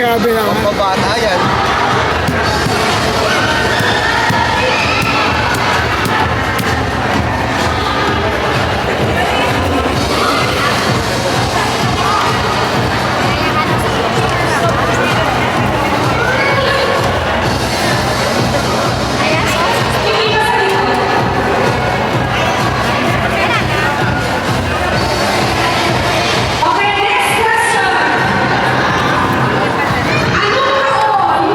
grabe naman. Pambata yan. Okay, next question. Anong taon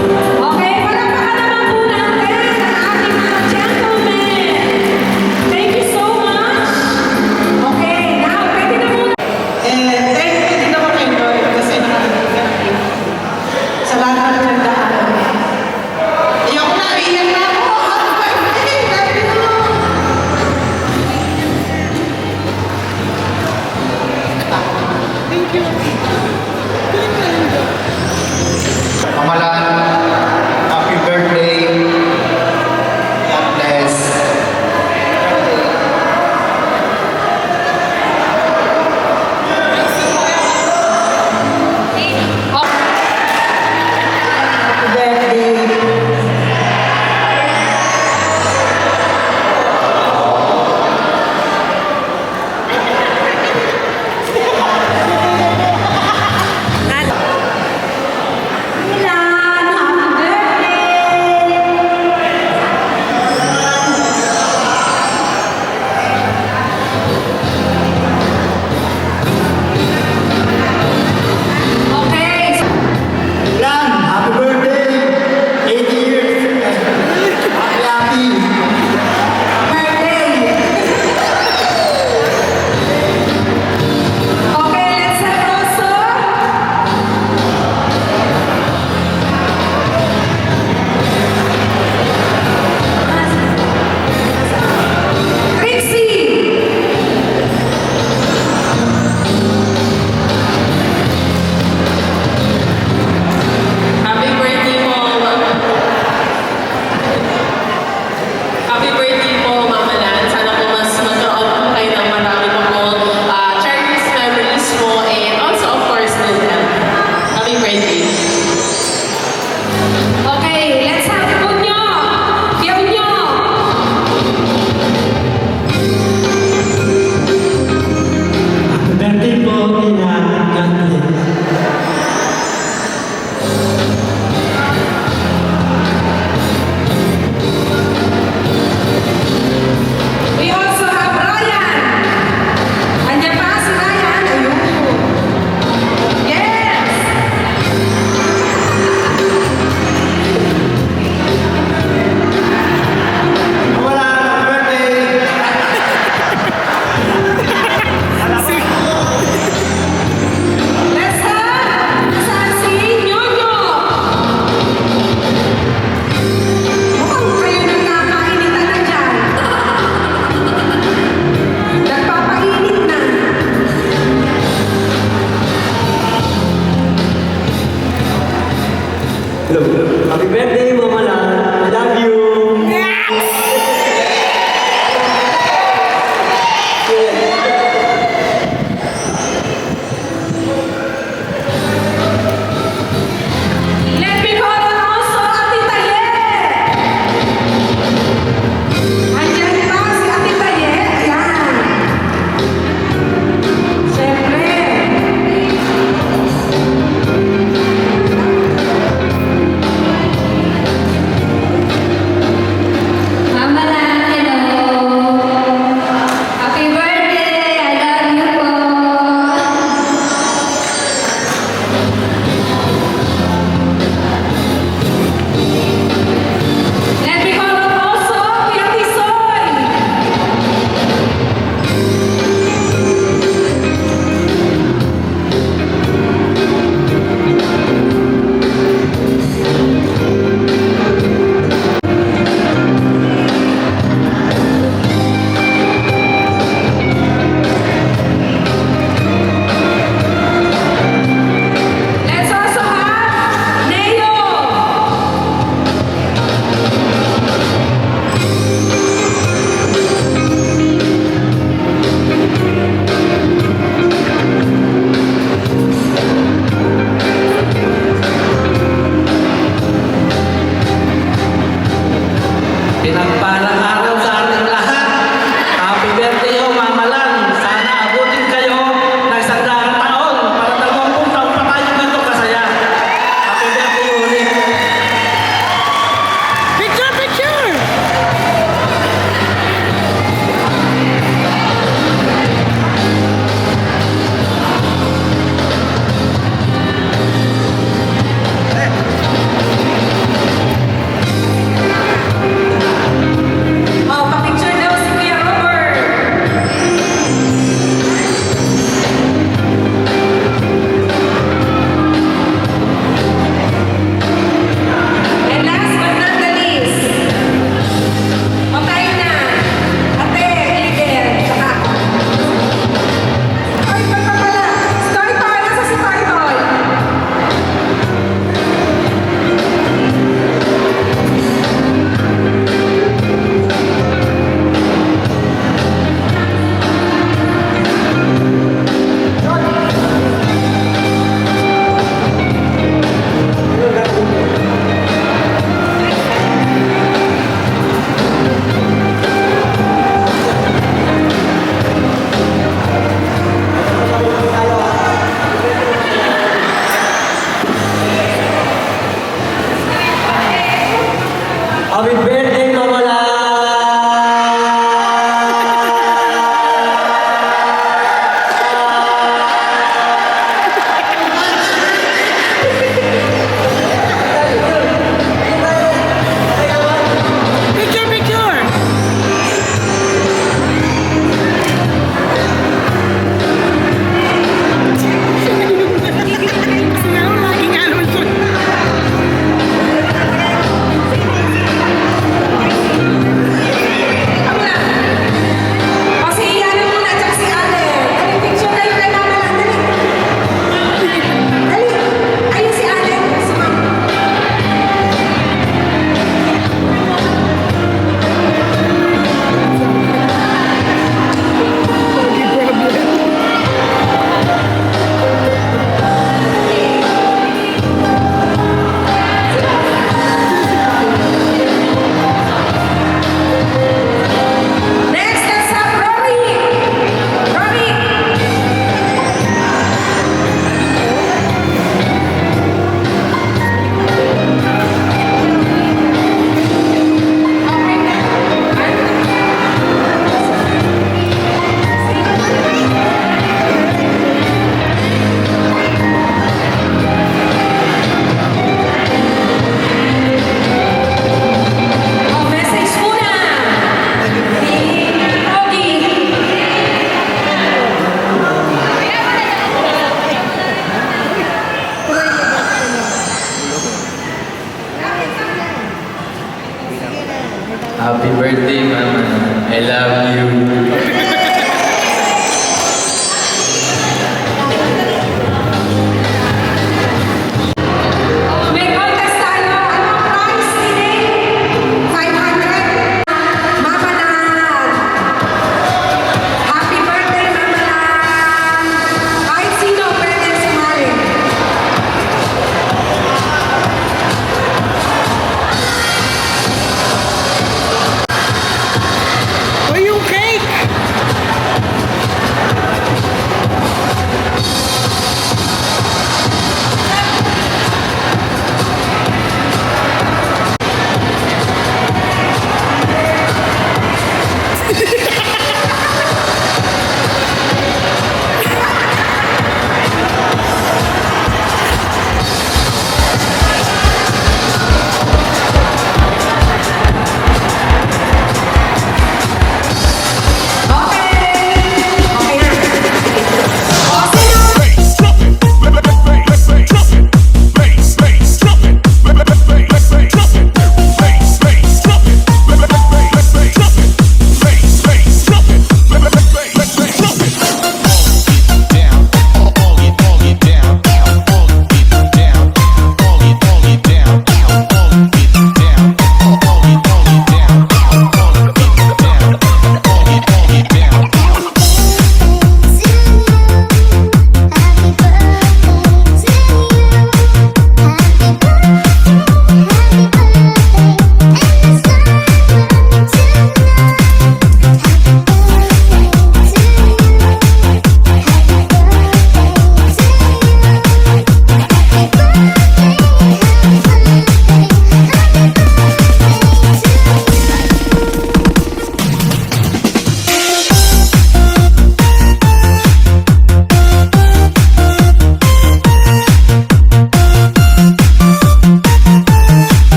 Okay, palakpakan naman po natin ang ating mga gentlemen. Thank you so much. Okay, now, pwede na muna. Thank you din ako kay Lord kasi nakakita kami sa lahat ng daan. Ayoko na, iyan na ako. Happy birthday! Love you! Thank you. Pamalan, happy birthday. God bless. Happy birthday. Milan, happy birthday. Okay, Lan, happy birthday. 80 years. Happy, happy. birthday. Okay, let's have also. Trixie. Happy birthday po, Happy birthday po, Mama Lan. Sana po mas magkaroon po kayo ng marami po cherished memories po and also, of course, good health. Happy birthday. Okay, let's have Unyo. Unyo. Happy birthday po, Ina. God bless. We also have Ryan. Andiyan pa si Ryan. Ayun. Yes. Pamalan, happy birthday. Let's have si Nyonyo. Mukhang kayo nagkakainitan na dyan. Nagpapainit na. Hello. Happy birthday, Mama Lan. I love you. Let me call on also Ate Taye. Andiyan pa si Ate Taye. Ayan. Siyempre. Happy birthday, Mama. I love you. May contest tayo. Anong prize today? 500. Mama Lan. Happy birthday, Mama Lan. Kahit sino pwede sumali. O yung cake!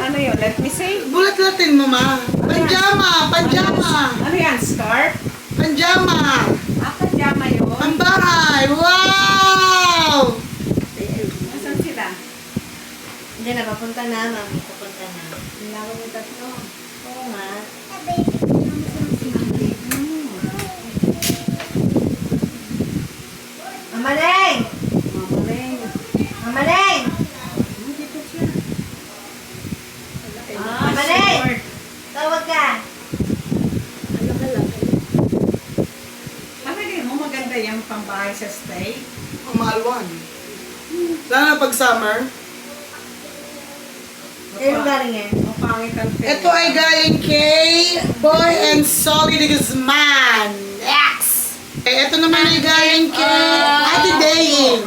Ano yun? Let me see. Bulat-latin mo, ma. Panjama! Panjama! Ano yan? Scarf? Panjama! Pajama yun. Pambahay! Wow! Nasaan sila? Hindi na, papunta na, mami. Papunta na. Nilawag mo tatlo. Oo nga. Mama Leng! Mamaling. Mama Leng! Dito siya. Mama Leng! Tawag ka! Palagay mo maganda yung pambahay sa stay? Ang mahalwan. Lalo na pag summer. Ano galing yan? Mapangit ang pera. Ito ay galing kay Boy and Solly de Guzman. X! Eh, ito naman ay galing kay Ate Dayin.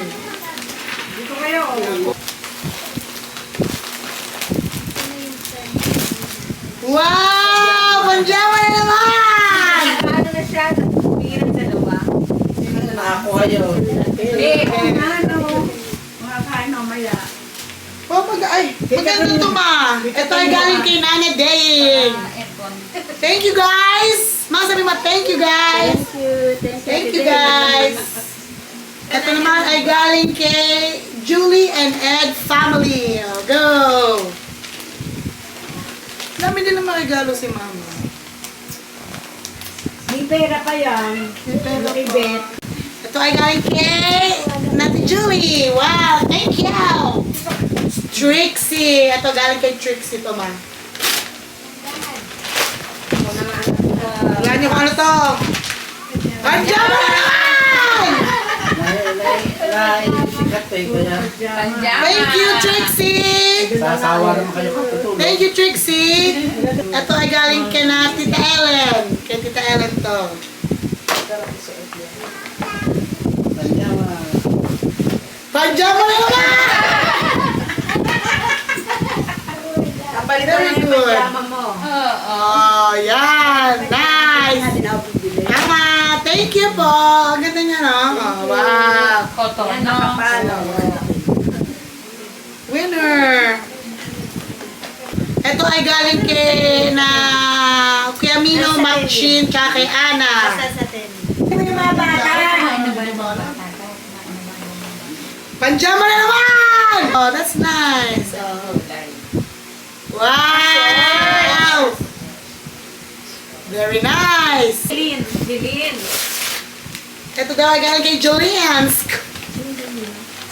Wow! Panjama na naman! Ano na siya? Pigilan sa luwa. Nakakuha yun. Oh, maganda to ma. Ito ay galing kay Nana Dayin. Thank you guys! Mga sabi mo, thank you guys! Thank you. Thank you guys! Ito naman ay galing kay Julie and Ed family. Go! Dami nila makigalo si mama. May pera pa yan. May pera pa. Bet. Ito ay galing kay Nati Julie. Wow, thank you! Trixie. Ito galing kay Trixie to ma. Yan yung ano to. Panjama na naman! Thank you, Trixie! Sasawa naman kayo katutulog. Thank you, Trixie! Ito ay galing kay na Tita Ellen. Kay Tita Ellen to. Panjama na naman! Very good. Oh, yan. Nice. Tama. Thank you po. Ang ganda niya, no? Oh, wow. Winner. Ito ay galing kay na Kuya Mino, Machin, tsaka kay Ana. Panjama na naman! Oh, that's nice. Oh. Wow! Very nice. Jilin. Ito daw ay galing kay Julian.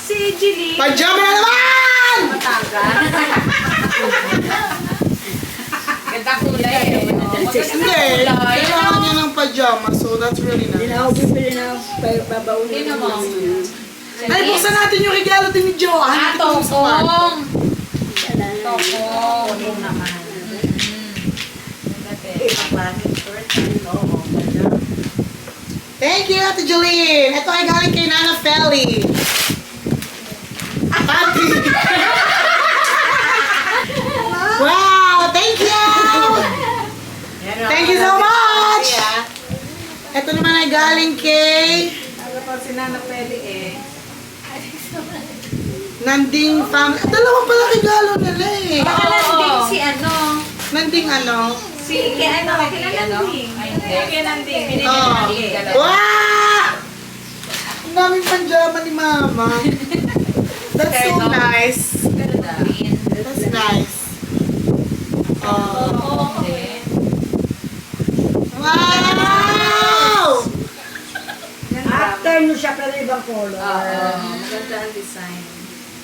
Si Jilin. Panjama na naman! Ganda kulay. Hindi. Kailangan niya ng pajama, so that's really nice. bibili na babaunin mo. Ay, buksan natin yung regalo din ni Joanne. Tokong. Thank you, Ate Jolene. Ito ay galing kay Nana Feli. Pati. Wow, thank you! Thank you so much! Ito naman ay galing kay Nanding family. Dalawa pala regalo nila eh. Nakalanding si ano? Nanding ano? Si kay ano? Kinalanding. Kaya nanding. Binili Oh. natin. Wow! Ang daming panjama ni Mama. That's so nice. That's nice. Oh. Wow! After nyo siya pero ibang color. Maganda ang design.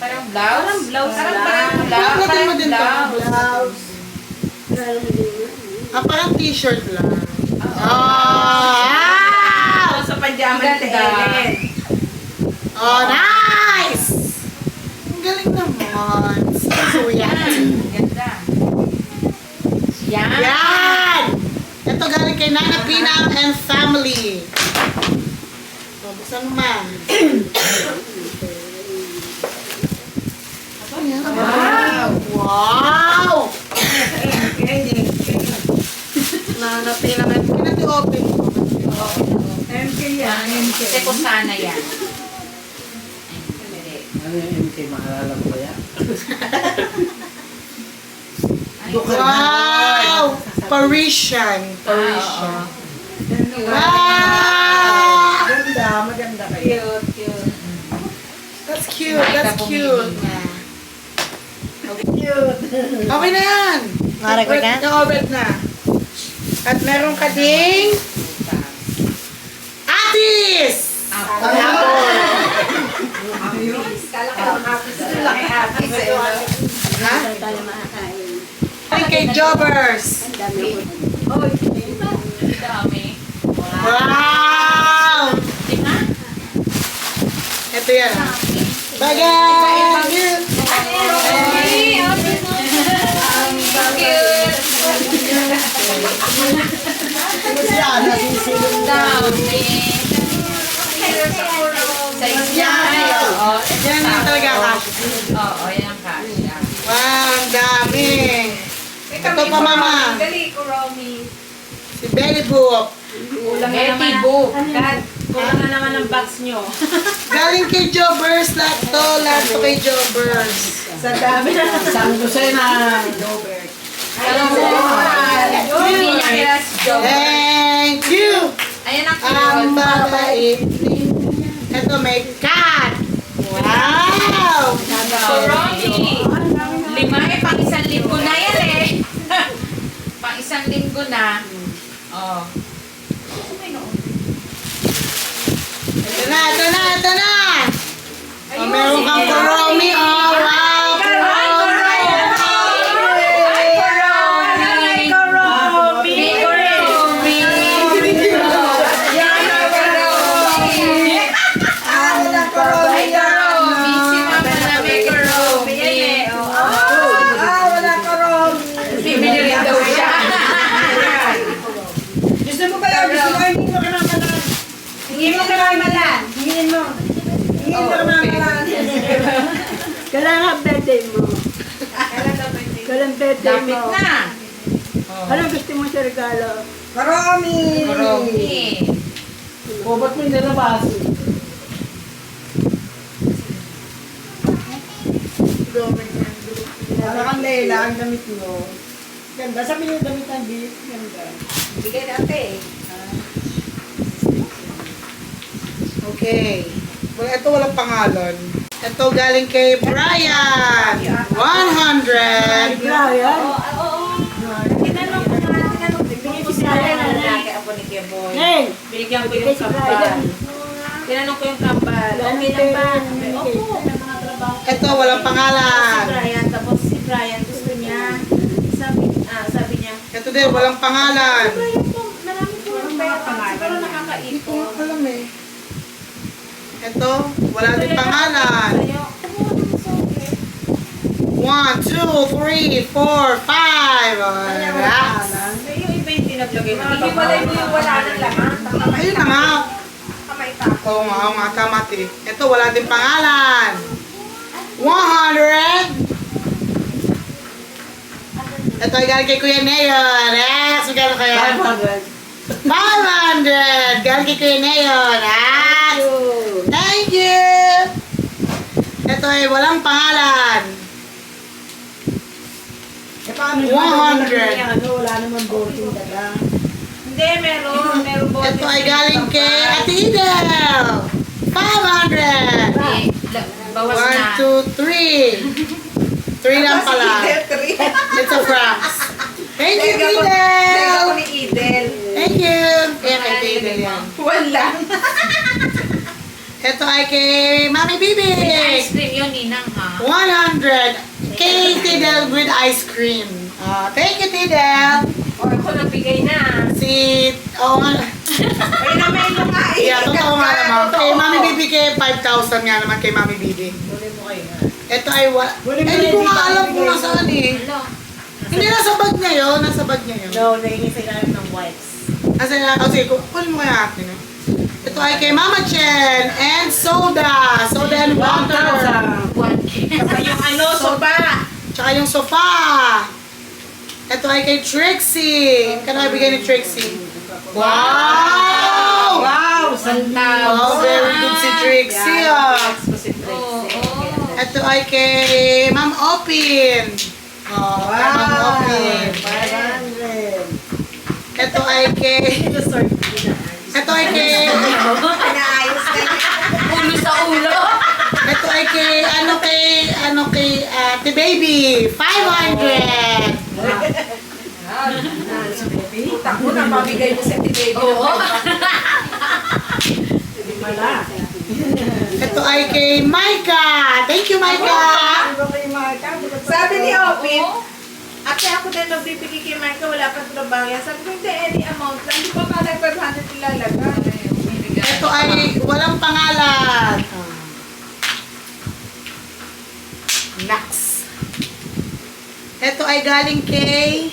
Parang blouse? Parang blouse Parang lang. blouse. Bakit mo din to? Blouse. Ah, parang t-shirt lang. Oh! Sa pajama ni Ganda. Helen. Oh, nice! Ang galing naman. So, yan. Ganda. Yan. Yan! Ito galing kay Nana Pina and family. Oh, buksan mo man. Wow! Wow! Nanapila na. Kinati open. MK yan. Kasi kung sana yan. Ano yung MK, maalala ko ba yan? Wow! Parisian. Parisian. Wow! Maganda, maganda kayo. That's cute. That's cute. Cute. Okay na yan. Nakarecord na? Na-orbit na. At meron ka ding Atis! Ha? Ay, kay Jobbers. Dami. Wow! Ito yan. Bagay! Dami. cash. Oo, yan ang cash. Yan. Wow, ang dami. Ito pa, mama. Dali ko, Romy. Si Belly Boop. Kulang na naman ang... Kulang na naman ang box nyo. Galing kay Jobbers. Lahat to kay Jobbers. Sa dami na. Isang dosena. Alam mo, hindi niya kila si Joe. Thank you. Ayan ang Ang cute. babait. Ito may cat. Wow. So, Romy, 5 pang isang linggo na yan eh. Pang isang linggo na. Oh. Ito na. Oh, meron kang Kuromi. Oh, wow. Gusto mo kaya? Gusto mo? Hingin mo ka ng malan. Hingin mo ka ng malan. Hingin mo. Hingin mo ka ng malan. Kailangan birthday mo. Kailangan birthday Dapit mo. na. Anong gusto mo sa regalo? Marami. O, ba't may nilabas? Para kang Leila, ang damit mo. Ganda. Sabi niyo yung damit ng beef. Ganda. Bigay natin. Okay. Well, ito walang pangalan. Ito galing kay Brian. 100. Brian? Tinanong ko na, bigyan ko si Brian na lalaki ako ni Kuya Boy. Hey! Binigyan ko yung kambal. Tinanong ko yung kambal. Okay lang ba? Opo. Ito walang Si pangalan. Brian, tapos si Brian gusto niya. Sabi niya, Ito din, walang pangalan. Brian po, marami po ang pera. Siguro Hindi nakakaipon. ko alam eh. Ito, wala din pangalan. Sa'yo, kumuha ng soke. 1, 2, 3, 4, 5. Relax. Yung iba yung tinablagay mo. Hiwalay mo yung wala ng laman. Ayun na nga. Kamay pa. Oo nga, tama ti. Ito, wala din pangalan. 100. Ito ay galing kay Kuya Neyon. Yes, magkano kaya? 500. Galing kay Kuya Neyon. Yes. Thank you. Ito ay walang pangalan. Eh, paano 100. Wala naman boarding daga. Hindi, meron. Meron po. Ito ay galing kay Ate Idel. 500. Bawas na. 1, 2, 3. 3 lang pala. It's a France. Thank you, Nego Idel. ni Idel. Thank you. Kaya kay Idel yan. Wala. Ito ay kay Mami Bibi. Ice cream yun, Ninang, ha? 100. Kay Tidel with ice cream. Thank you, Tidel. O, ako nagbigay na. Si... Oo nga. Ay, naman yung nga eh. Yeah, totoo nga naman. Kay Mami Bibi kay 5,000 nga naman kay Mami Bibi. Ito ay hindi ko nga alam kung nasaan eh. Hindi, nasa bag niya yun. Nasa bag niya yun. No, nahingin sa ganap ng wipes. Sige, kunin mo kaya atin. Ito ay kay Mama Chen and soda. Soda and water. 1K. Saka yung ano, soba. Tsaka yung sofa. Ito ay kay Trixie. Kano ay bigay ni Trixie? Wow! Wow! Wow, very good si Trixie. Oo. Ito ay kay Ma'am Opin. Oh, kay Ma'am Opin. 500. Ito ay kay... Ito ay kay... Pinaayos ka niya. Ulo sa ulo. Ito ay kay... kay Ate Baby. 500. Takbo na, mabigay mo sa tibay. Oo. Ito ay kay Micah. Thank you, Micah. Sabi ni Opin, ate ako din magbibigay kay Micah, wala pa trabaho yan. Sabi ko, hindi, any amount lang. Di ba pa na 500 ilalagay? Ito ay walang pangalan. Next. Ito ay galing kay...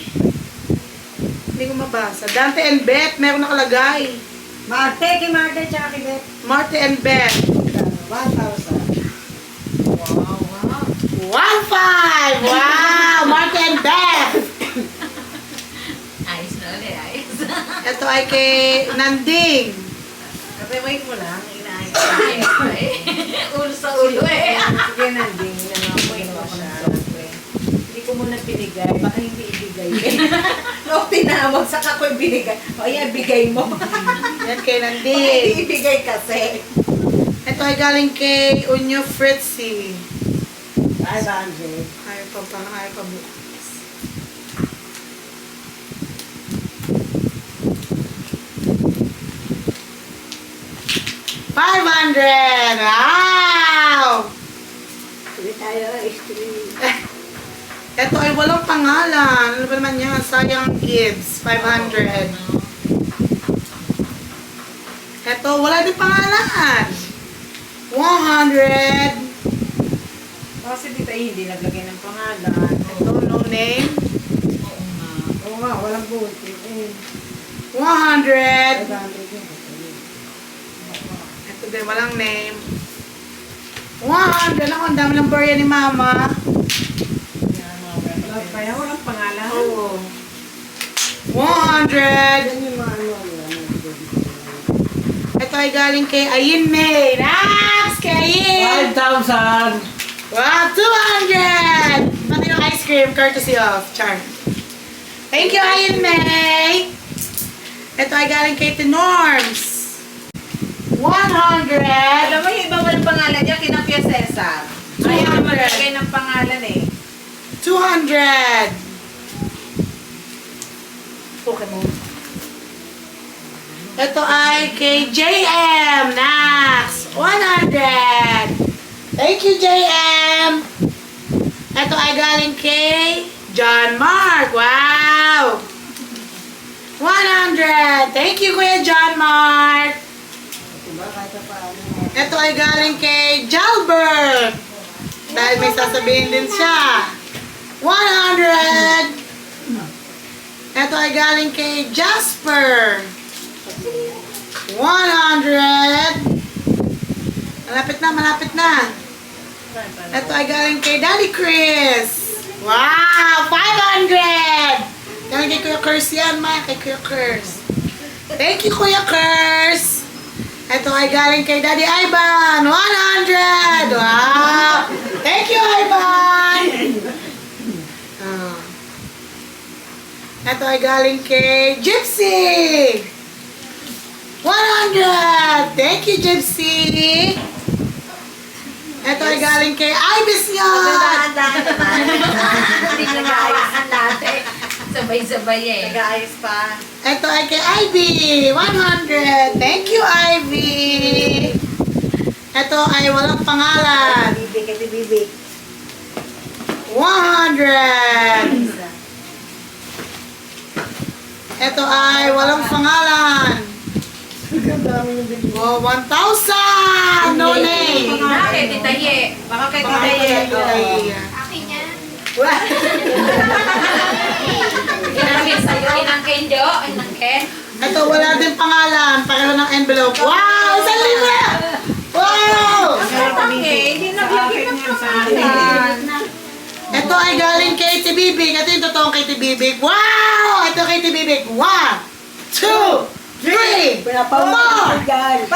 Hindi ko mabasa. Dante and Beth, meron nakalagay. Marte, kay Marte, tsaka kay Beth. Marte and Beth. 1,000. Wow. Wow! Mark and Beth! Ayos na ulit, ayos. Ito ay kay Nanding. Kasi wait mo lang, inaayos. Ayos pa eh. Ulo sa ulo eh. Sige, nanding. Wait mo siya. Hindi ko muna binigay. Baka hindi ibigay. No, tinawag. Saka ko ibigay. O, yan, bigay mo. Yan kay Baka Nanding. hindi ibigay kasi. Ito ay galing kay Unyo Fritzy. Ay, Banjay. Ayaw pa bukas. $500! Wow! Sige tayo, stream. Ito ay walang pangalan. Ano ba naman yan? Sayang Gibbs. 500. Ito, wala din pangalan. 100. Kasi dito ay hindi naglagay ng pangalan. Ito, no name. Oo nga, walang buti. 100. Ito din, walang name. 100. Ako, ang dami ng barya ni Mama. Kaya walang pangalan. Oo. 100. Ito ay galing kay Ayin May. Next! Kay Ayin! 5,000. Wow, 200! Pati yung ice cream, courtesy of Char. Thank you, Ayin May! Ito ay galing kay Norms. 100! Alam mo, yung iba walang pangalan niya, kinapya Cesar. Ayaw maglagay ng pangalan eh. 200! Pokemon. Ito ay kay JM. Next! 100! Thank you, JM! Ito ay galing kay John Mark. Wow! 100! Thank you, Kuya John Mark! Ito ay galing kay Jalbert. Dahil may sasabihin din siya. 100! Ito ay galing kay Jasper. 100! Malapit na, malapit na. Ito ay galing kay Daddy Chris. Wow! 500! Galing kay Kuya Kurs yan, ma. Kay Kuya Kurs. Thank you, Kuya Kurs. Ito ay galing kay Daddy Ivan. 100! Wow! Thank you, Ivan! Ito ay galing kay Gypsy. 100! Thank you, Gypsy! Ito ay galing kay Ibis yan! Dahan-dahan naman. Hindi nag-aayos ang dati. Sabay-sabay eh. Nag-aayos pa. Ito ay kay Ivy. 100. Thank you, Ivy. Ito ay walang pangalan. Bibig, ito bibig. 100. Ito ay walang pangalan. Oh, 1,000. No name. Bakit? Titaye. Baka kay Baka Tita kay Yeto. Tita. Akin yan. Kinangkin sa'yo. Kinangkin Jo. Kinangkin. Ito wala din pangalan. Pareho ng envelope. Wow! 1,000! Wow! Hindi naglagay ng pangalan. Ito ay galing kay Tibibig. Ito yung totoong kay Tibibig. Wow! Ito kay Tibibig. 1, 2, 3, 4, 5,